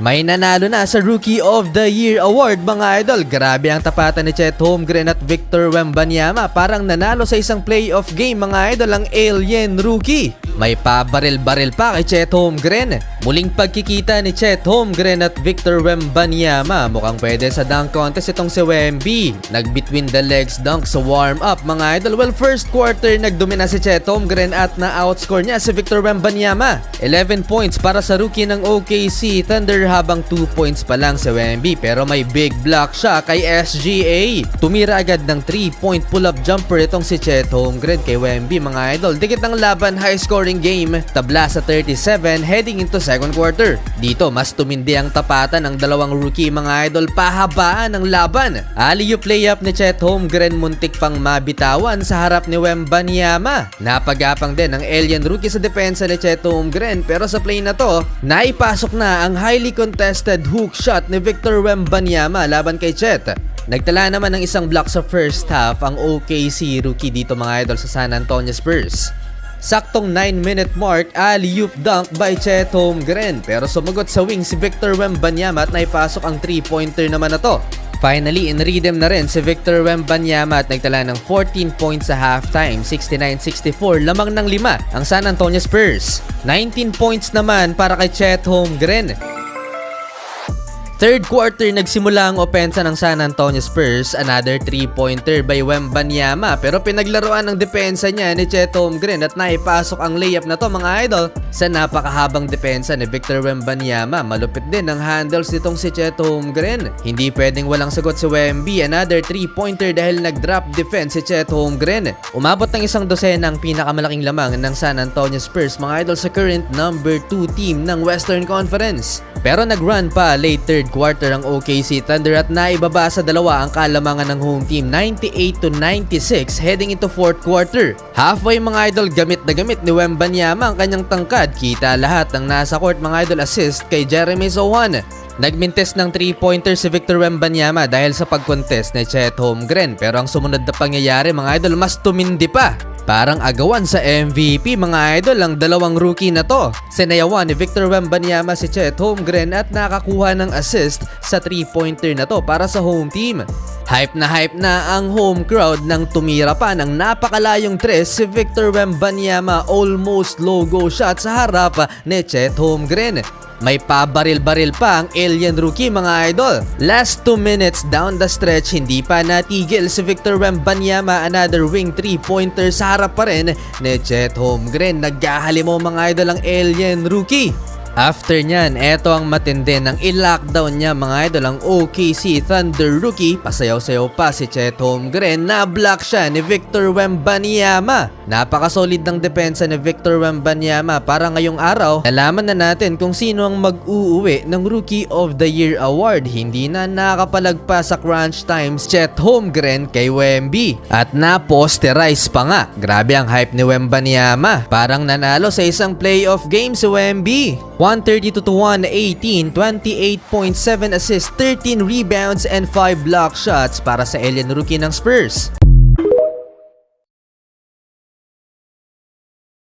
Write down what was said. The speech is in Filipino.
May nanalo na sa Rookie of the Year Award mga idol. Grabe ang tapatan ni Chet Holmgren at Victor Wembanyama. Parang nanalo sa isang playoff game mga idol ang alien rookie. May pabaril-baril pa kay Chet Holmgren. Muling pagkikita ni Chet Holmgren at Victor Wembanyama. Mukhang pwede sa dunk contest itong si Wemby. Nag-between the legs dunk sa warm-up mga idol. Well, first quarter nagdomina si Chet Holmgren at na-outscore niya si Victor Wembanyama. 11 points para sa rookie ng OKC Thunder habang 2 points pa lang si Wemby. Pero may big block siya kay SGA. Tumira agad ng 3-point pull-up jumper itong si Chet Holmgren kay Wemby mga idol. Dikit ng laban, high-scoring game. Tabla sa 37 heading into second quarter. Dito mas tumindi ang tapatan ng dalawang rookie mga idol. Pahabaan ang laban. Alley-oop layup ni Chet Holmgren muntik pang mabitawan sa harap ni Wembanyama. Napagapang din ang alien rookie sa depensa ni Chet Holmgren pero sa play na to, naipasok na ang highly contested hook shot ni Victor Wembanyama laban kay Chet. Nagtala naman ng isang block sa first half ang OKC rookie dito mga idol sa San Antonio Spurs. Saktong 9-minute mark, alley-oop dunk by Chet Holmgren pero sumagot sa wing si Victor Wembanyama at naipasok ang 3-pointer naman na to. Finally, in-redeem na rin si Victor Wembanyama at nagtala ng 14 points sa halftime, 69-64, lamang ng 5 ang San Antonio Spurs. 19 points naman para kay Chet Holmgren. Third quarter, nagsimula ang opensa ng San Antonio Spurs. Another 3-pointer by Wembanyama pero pinaglaruan ng depensa niya ni Chet Holmgren at naipasok ang layup na to mga idol sa napakahabang depensa ni Victor Wembanyama. Malupit din ang handles nitong si Chet Holmgren. Hindi pwedeng walang sagot si Wemby. Another 3-pointer dahil nag-drop defense si Chet Holmgren. Umabot ng isang dosena ang pinakamalaking lamang ng San Antonio Spurs mga idol sa current number 2 team ng Western Conference. Pero nag-run pa late third quarter ang OKC Thunder at naibaba sa dalawa ang kalamangan ng home team 98-96 heading into fourth quarter. Halfway mga idol, gamit na gamit ni Wembanyama ang kanyang tangkad. Kita lahat ng nasa court mga idol, assist kay Jeremy Sohan. Nagmintes ng 3-pointer si Victor Wembanyama dahil sa pag-contest ni Chet Holmgren pero ang sumunod na pangyayari mga idol mas tumindi pa. Parang agawan sa MVP mga idol ang dalawang rookie na to. Sinayawan ni Victor Wembanyama si Chet Holmgren at nakakuha ng assist sa 3-pointer na to para sa home team. Hype na ang home crowd nang tumira pa ng napakalayong tres si Victor Wembanyama, almost logo shot sa harap ni Chet Holmgren. May pabaril-baril pa ang alien rookie mga idol. Last 2 minutes down the stretch, hindi pa natigil si Victor Wembanyama. Another wing 3-pointer sa harap pa rin ni Chet Holmgren. Nagkahalimo mga idol ang alien rookie. After nyan, eto ang matindi ng i-lockdown niya mga idol ang OKC Thunder rookie. Pasayaw-sayaw pa si Chet Holmgren. Na-block siya ni Victor Wembanyama. Napakasolid ng depensa ni Victor Wembanyama. Para ngayong araw, nalaman na natin kung sino ang mag-uuwi ng Rookie of the Year Award. Hindi na nakapalagpas sa crunch times Chet Holmgren kay Wemby. At na-posterize pa nga. Grabe ang hype ni Wembanyama. Parang nanalo sa isang playoff game si Wemby. 132-118, 28.7 assists, 13 rebounds and 5 block shots para sa alien rookie ng Spurs.